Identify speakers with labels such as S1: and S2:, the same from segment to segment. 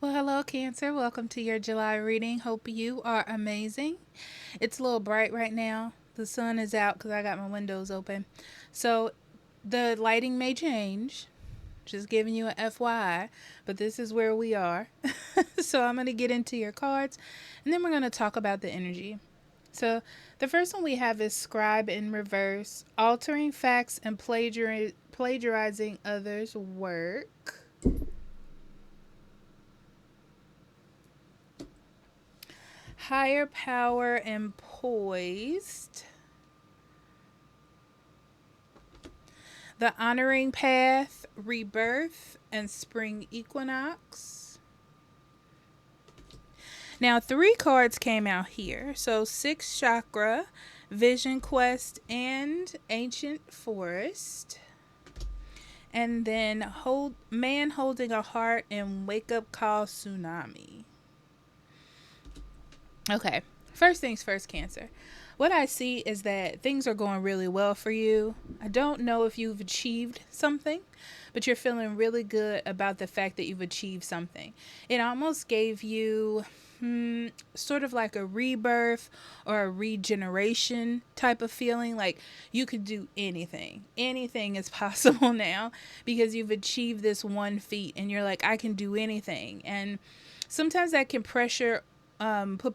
S1: Well, hello, Cancer. Welcome to your July reading. Hope you are amazing. It's a little bright right now. The sun is out because I got my windows open. So the lighting may change. Just giving you an FYI, but this is where we are. So I'm going to get into your cards and then we're going to talk about the energy. So the first one we have is Scribe in Reverse, altering facts and plagiarizing others' work. Higher power and poised. The honoring path, rebirth, and spring equinox. Now, three cards came out here. So, sixth chakra, vision quest, and ancient forest. And then man holding a heart and wake up call tsunami. Okay, first things first, Cancer. What I see is that things are going really well for you. I don't know if you've achieved something, but you're feeling really good about the fact that you've achieved something. It almost gave you sort of like a rebirth or a regeneration type of feeling. Like you could do anything. Anything is possible now because you've achieved this one feat and you're like, I can do anything. And sometimes that can put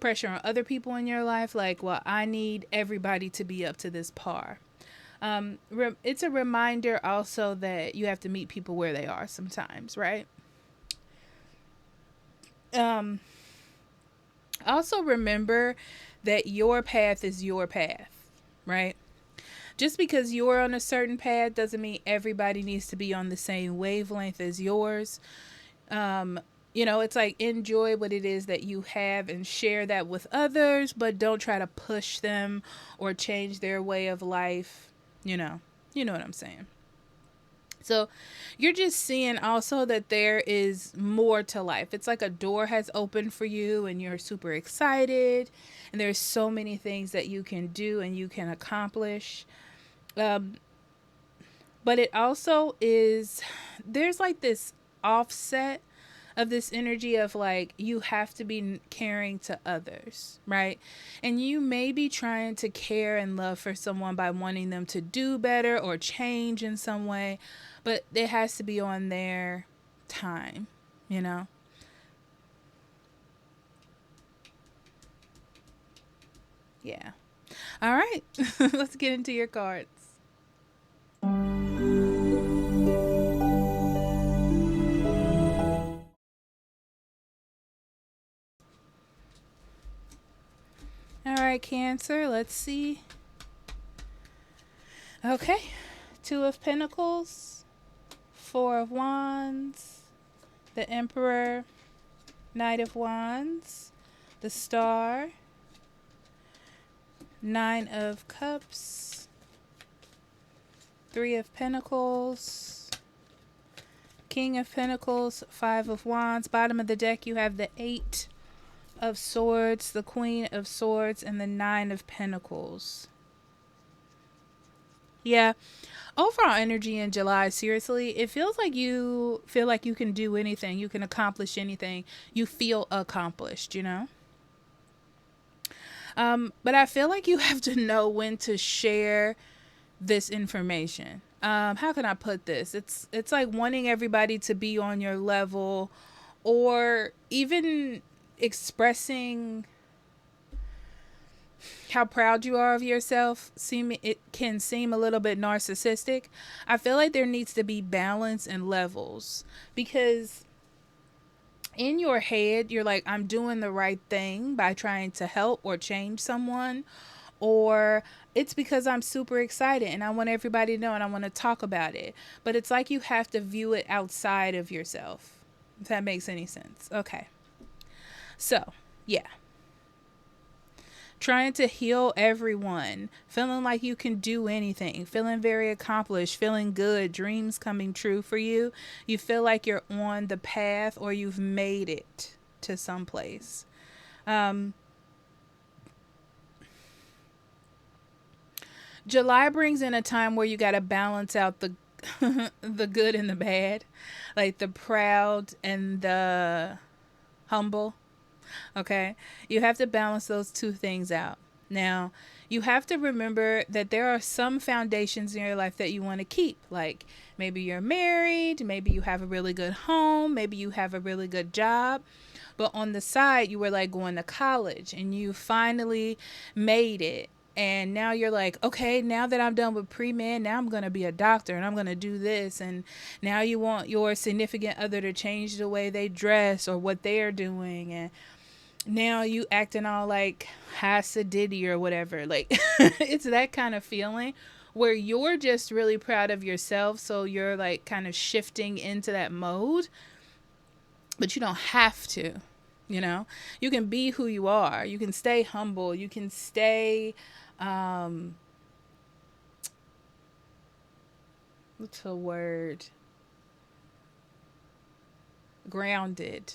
S1: pressure on other people in your life. Like, well, I need everybody to be up to this par. It's a reminder also that you have to meet people where they are sometimes, right? Um, Also remember that your path is your path, right? Just because you're on a certain path doesn't mean everybody needs to be on the same wavelength as yours. Um, it's like enjoy what it is that you have and share that with others, but don't try to push them or change their way of life. You know what I'm saying. So you're just seeing also that there is more to life. It's like a door has opened for you and you're super excited. And there's so many things that you can do and you can accomplish. Um, but it also is, there's like this offset of this energy of like you have to be caring to others, right? And you may be trying to care and love for someone by wanting them to do better or change in some way, but it has to be on their time, you know? Yeah. All right. Let's get into your cards. All right, Cancer. Let's see. Okay. Two of Pentacles, Four of Wands, the Emperor, Knight of Wands, the Star, Nine of Cups, Three of Pentacles, King of Pentacles, Five of Wands. Bottom of the deck, you have the Eight of Swords, the Queen of Swords, and the Nine of Pentacles. Yeah. Overall energy in July, seriously, it feels like you feel like you can do anything. You can accomplish anything. You feel accomplished, you know? But I feel like you have to know when to share this information. How can I put this? It's like wanting everybody to be on your level or even expressing how proud you are of yourself. It can seem a little bit narcissistic. I feel like there needs to be balance and levels because in your head you're like, I'm doing the right thing by trying to help or change someone, or it's because I'm super excited and I want everybody to know and I want to talk about it. But it's like you have to view it outside of yourself, if that makes any sense. Okay. So, yeah. Trying to heal everyone, feeling like you can do anything, feeling very accomplished, feeling good, dreams coming true for you. You feel like you're on the path or you've made it to some place. Um, July brings in a time where you got to balance out the the good and the bad, like the proud and the humble. Okay. You have to balance those two things out. Now, you have to remember that there are some foundations in your life that you want to keep. Like maybe you're married, maybe you have a really good home, maybe you have a really good job. But on the side, you were like going to college and you finally made it. And now you're like, okay, now that I'm done with pre-med, now I'm going to be a doctor and I'm going to do this. And now you want your significant other to change the way they dress or what they're doing. And now you acting all like Hasidity or whatever. Like it's that kind of feeling where you're just really proud of yourself. So you're like kind of shifting into that mode, but you don't have to. You know, you can be who you are. You can stay humble. You can stay, what's the word? Grounded.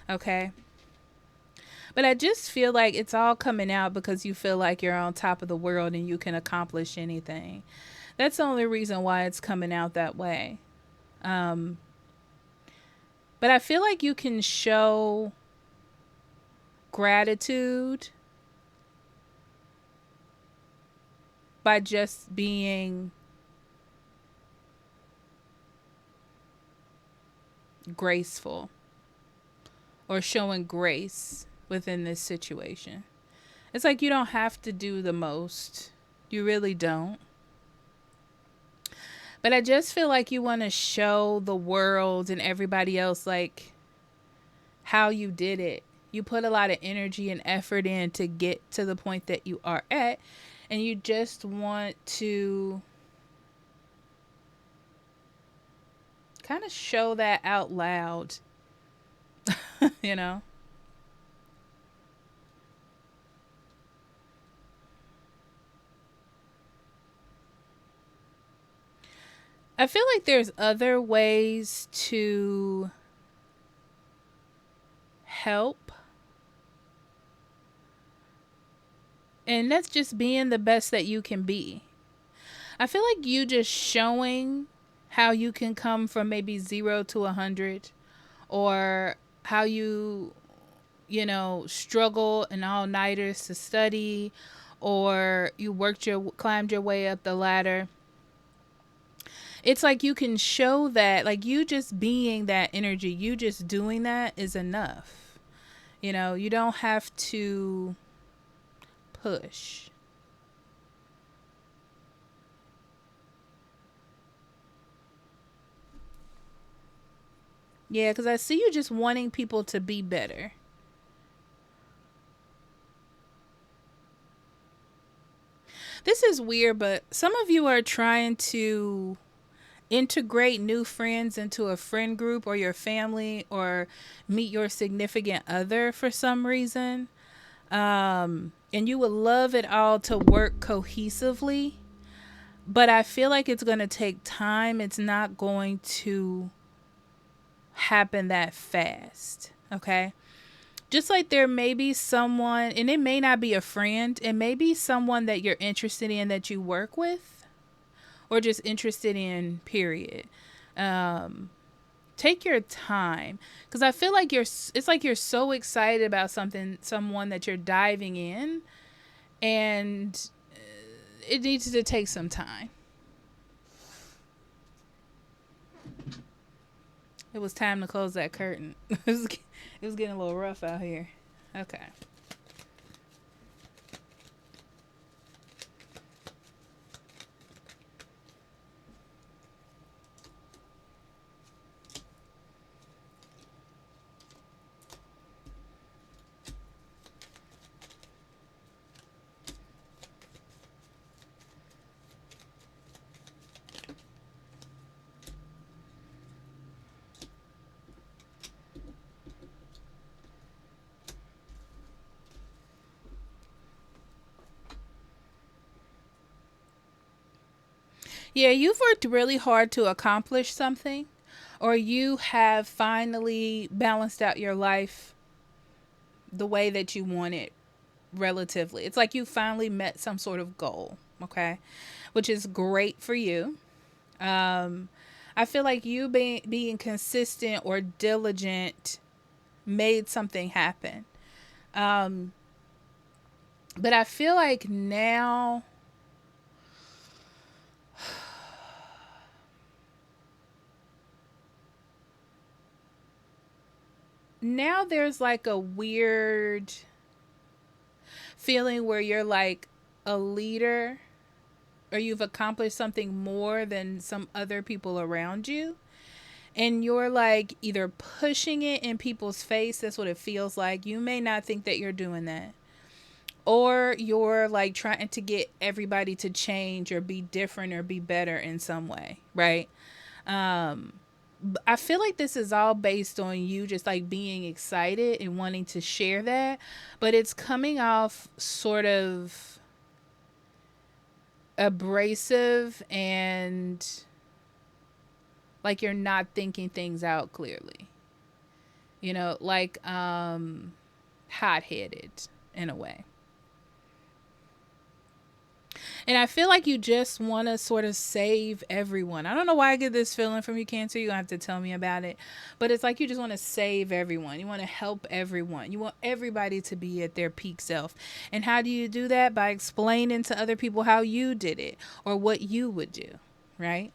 S1: Okay. But I just feel like it's all coming out because you feel like you're on top of the world and you can accomplish anything. That's the only reason why it's coming out that way. Um, but I feel like you can show gratitude by just being graceful or showing grace within this situation. It's like you don't have to do the most. You really don't. But I just feel like you want to show the world and everybody else like how you did it. You put a lot of energy and effort in to get to the point that you are at, and you just want to kind of show that out loud, you know? I feel like there's other ways to help, and that's just being the best that you can be. I feel like you just showing how you can come from maybe 0 to 100, or how you know, struggle and all-nighters to study, or you climbed your way up the ladder. It's like you can show that, like you just being that energy, you just doing that is enough. You know, you don't have to push. Yeah, because I see you just wanting people to be better. This is weird, but some of you are trying to integrate new friends into a friend group or your family or meet your significant other for some reason. And you would love it all to work cohesively, but I feel like it's going to take time. It's not going to happen that fast. Okay. Just like there may be someone, and it may not be a friend, it may be someone that you're interested in that you work with or just interested in, period. Um, Take your time, because I feel like it's like you're so excited about someone that you're diving in, and it needs to take some time. It was time to close that curtain. It was getting a little rough out here. Okay. Yeah, you've worked really hard to accomplish something, or you have finally balanced out your life the way that you want it relatively. It's like you finally met some sort of goal, okay? Which is great for you. Um, I feel like you being consistent or diligent made something happen. Um, but I feel like now there's like a weird feeling where you're like a leader, or you've accomplished something more than some other people around you, and you're like either pushing it in people's face. That's what it feels like. You may not think that you're doing that, or you're like trying to get everybody to change or be different or be better in some way, right? um I feel like this is all based on you just like being excited and wanting to share that, but it's coming off sort of abrasive and like you're not thinking things out clearly. Like hot-headed in a way. And I feel like you just want to sort of save everyone. I don't know why I get this feeling from you, Cancer. You're going to have to tell me about it. But it's like you just want to save everyone. You want to help everyone. You want everybody to be at their peak self. And how do you do that? By explaining to other people how you did it or what you would do, right?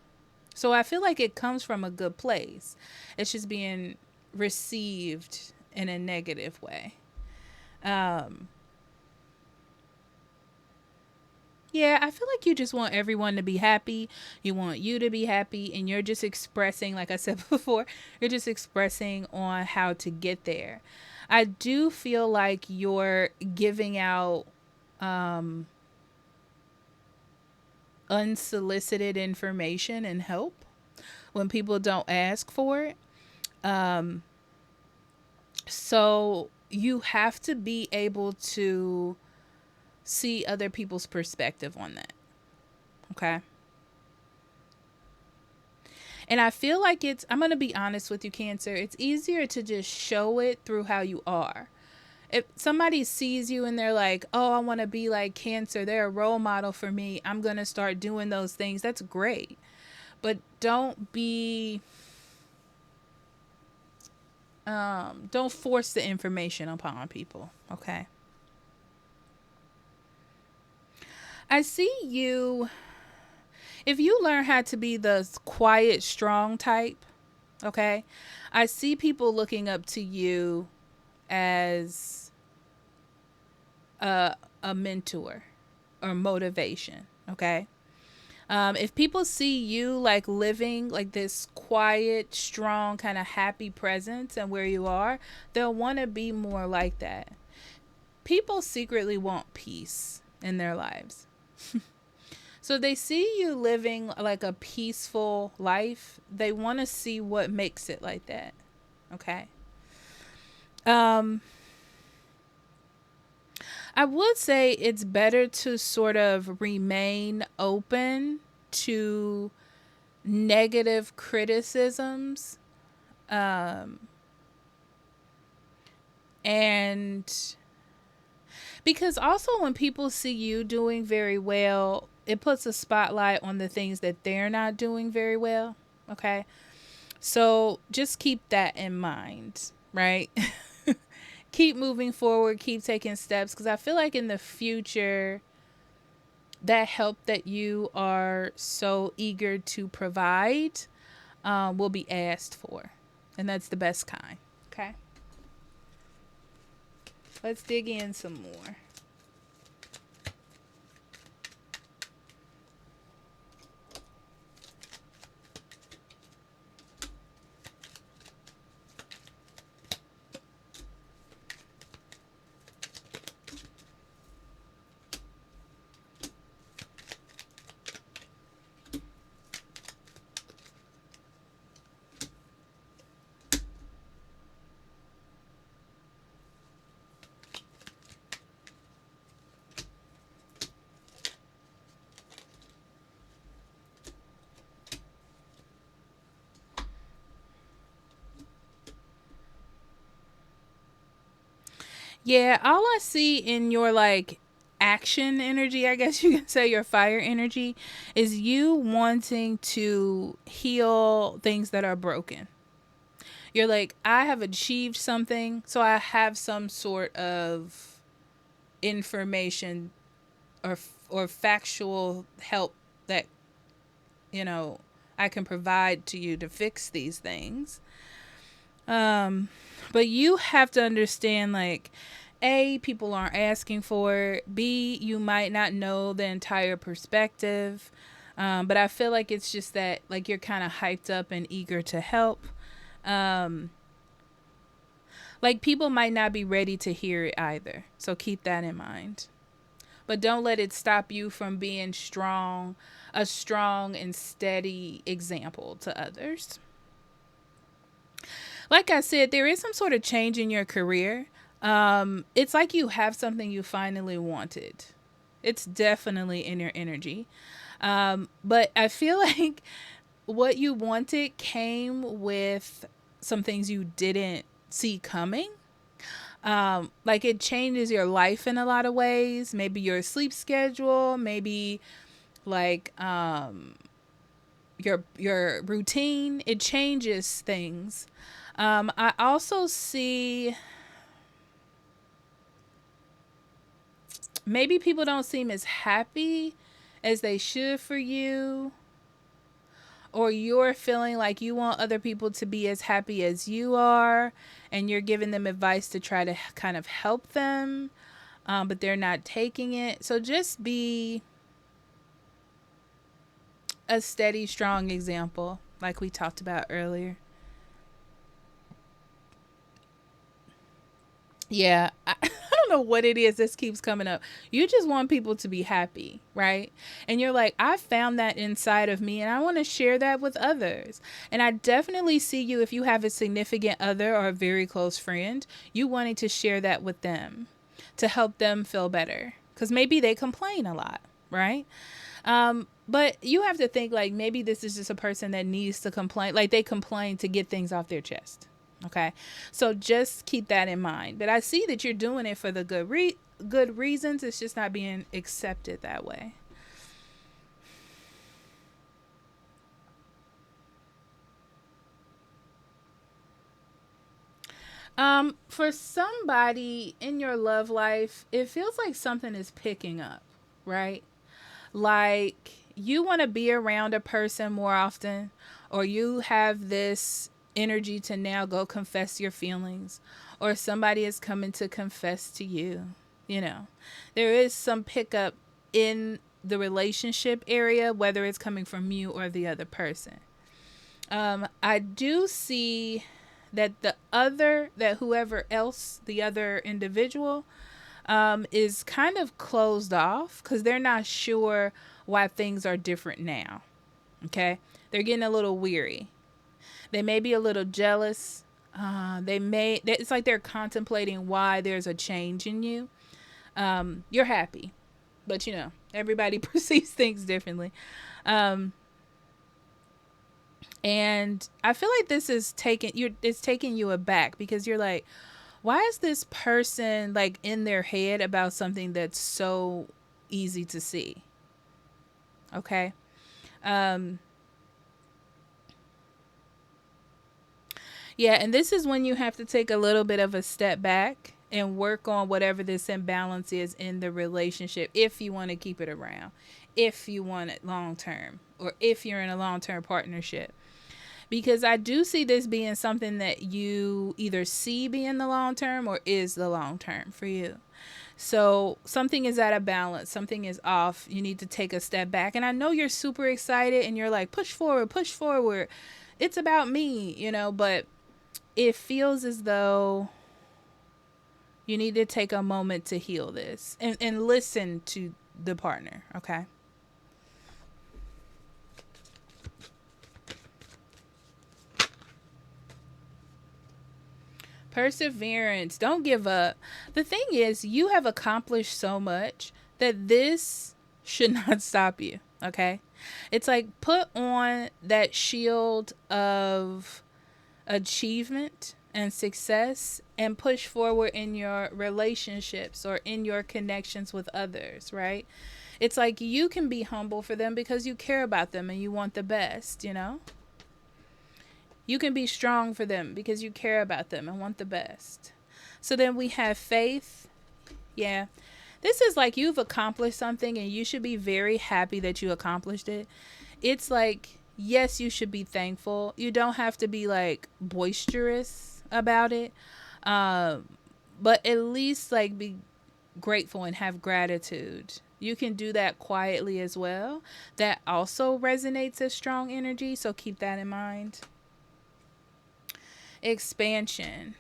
S1: So I feel like it comes from a good place. It's just being received in a negative way. Um, Yeah, I feel like you just want everyone to be happy. You want you to be happy, and you're just expressing, like I said before, you're just expressing on how to get there. I do feel like you're giving out um, unsolicited information and help when people don't ask for it. Um, so you have to be able to see other people's perspective on that. Okay. And I feel like I'm going to be honest with you, Cancer. It's easier to just show it through how you are. If somebody sees you and they're like, oh, I want to be like Cancer, they're a role model for me, I'm going to start doing those things. That's great. But don't force the information upon people. Okay. I see you. If you learn how to be the quiet, strong type, okay, I see people looking up to you as a mentor or motivation, okay? If people see you like living like this quiet, strong, kind of happy presence and where you are, they'll want to be more like that. People secretly want peace in their lives. So they see you living like a peaceful life. They want to see what makes it like that. Okay. Um, I would say it's better to sort of remain open to negative criticisms. Um, and because also when people see you doing very well, it puts a spotlight on the things that they're not doing very well. Okay. So just keep that in mind, right? Keep moving forward, keep taking steps, because I feel like in the future, that help that you are so eager to provide will be asked for. And that's the best kind. Okay. Let's dig in some more. Yeah, all I see in your like action energy, I guess you can say your fire energy, is you wanting to heal things that are broken. You're like, I have achieved something, so I have some sort of information or factual help that, you know, I can provide to you to fix these things. Um, but you have to understand, like, A, people aren't asking for it. B, you might not know the entire perspective. But I feel like it's just that, like, you're kind of hyped up and eager to help. Um, like, people might not be ready to hear it either. So keep that in mind. But don't let it stop you from being a strong and steady example to others. Like I said, there is some sort of change in your career. It's like you have something you finally wanted. It's definitely in your energy. But I feel like what you wanted came with some things you didn't see coming. Like it changes your life in a lot of ways. Maybe your sleep schedule, maybe like your routine. It changes things. I also see maybe people don't seem as happy as they should for you, or you're feeling like you want other people to be as happy as you are, and you're giving them advice to try to kind of help them, but they're not taking it. So just be a steady, strong example, like we talked about earlier. Yeah, I don't know what it is this keeps coming up. You just want people to be happy, right? And you're like, I found that inside of me and I want to share that with others. And I definitely see you, if you have a significant other or a very close friend, you wanting to share that with them to help them feel better. Because maybe they complain a lot, right? But you have to think like maybe this is just a person that needs to complain. Like they complain to get things off their chest. Okay. So just keep that in mind. But I see that you're doing it for the good reasons. It's just not being accepted that way. For somebody in your love life, it feels like something is picking up, right? Like you want to be around a person more often, or you have this energy to now go confess your feelings, or somebody is coming to confess to you. You know, there is some pickup in the relationship area, whether it's coming from you or the other person. I do see that whoever else, the other individual, is kind of closed off because they're not sure why things are different now. Okay. They're getting a little weary. They may be a little jealous. It's like they're contemplating why there's a change in you. You're happy, but you know, everybody perceives things differently. Um, and I feel like this is it's taking you aback because you're like, why is this person like in their head about something that's so easy to see? Okay. Um, yeah, and this is when you have to take a little bit of a step back and work on whatever this imbalance is in the relationship if you want to keep it around, if you want it long term, or if you're in a long term partnership. Because I do see this being something that you either see being the long term or is the long term for you. So something is out of balance, something is off. You need to take a step back. And I know you're super excited and you're like, push forward, push forward. It's about me, you know, but it feels as though you need to take a moment to heal this and listen to the partner, okay? Perseverance. Don't give up. The thing is, you have accomplished so much that this should not stop you, okay? It's like put on that shield of achievement and success and push forward in your relationships or in your connections with others, right? It's like you can be humble for them because you care about them and you want the best, you know? You can be strong for them because you care about them and want the best. So then we have faith. Yeah. This is like you've accomplished something and you should be very happy that you accomplished it. It's like, yes, you should be thankful. You don't have to be like boisterous about it. Um, but at least like be grateful and have gratitude. You can do that quietly as well. That also resonates as strong energy. So keep that in mind. Expansion.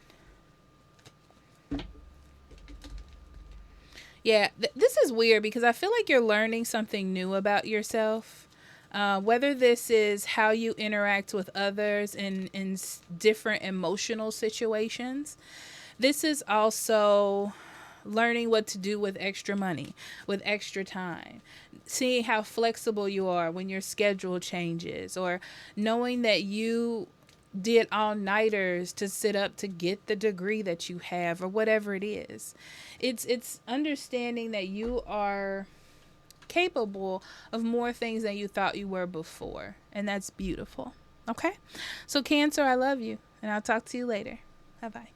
S1: Yeah, this is weird because I feel like you're learning something new about yourself. Whether this is how you interact with others in different emotional situations, this is also learning what to do with extra money, with extra time, seeing how flexible you are when your schedule changes, or knowing that you did all nighters to sit up to get the degree that you have or whatever it is. It's understanding that you are capable of more things than you thought you were before, and that's beautiful. Okay? So Cancer, I love you, and I'll talk to you later. Bye-bye.